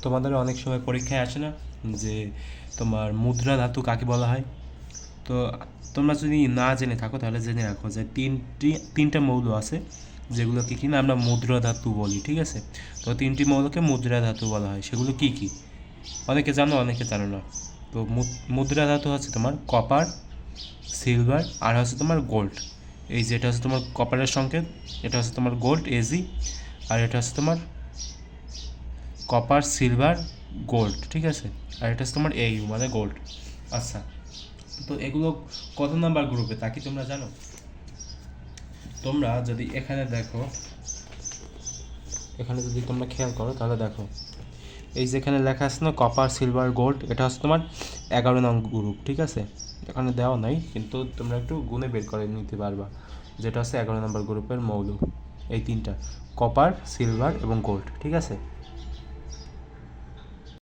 তোমাদের অনেক সময় পরীক্ষায় আসে না যে তোমার মুদ্রা ধাতু কাকে বলা হয়? তো তোমরা যদি না জেনে থাকো তাহলে জেনে রাখো যে তিনটা মৌল আছে যেগুলোকে কিনা আমরা মুদ্রা ধাতু বলি, ঠিক আছে? তো তিনটি মৌলকে মুদ্রা ধাতু বলা হয়, সেগুলো কি কি অনেকে জানো অনেকে জানো না। তো মুদ্রা ধাতু হচ্ছে তোমার কপার, সিলভার আর হচ্ছে তোমার গোল্ড। এই যেটা হচ্ছে তোমার কপারের সংকেত, এটা হচ্ছে তোমার গোল্ড এজি, আর এটা হচ্ছে তোমার কপার সিলভার গোল্ড, ঠিক আছে? আর এটা হচ্ছে তোমার এইউ মানে গোল্ড। আচ্ছা, তো এগুলো কত নাম্বার গ্রুপে তা কি তোমরা জানো? তোমরা যদি এখানে দেখো, এখানে যদি তোমরা খেয়াল করো তাহলে দেখো এই যেখানে লেখা আছে না কপার সিলভার গোল্ড, এটা হচ্ছে তোমার 11 নং গ্রুপ, ঠিক আছে? এখানে দেওয়া নাই কিন্তু তোমরা একটু গুণে বের করে নিতে পারবা, যেটা হচ্ছে 11 নম্বর গ্রুপের মৌল এই তিনটা, কপার সিলভার এবং গোল্ড, ঠিক আছে?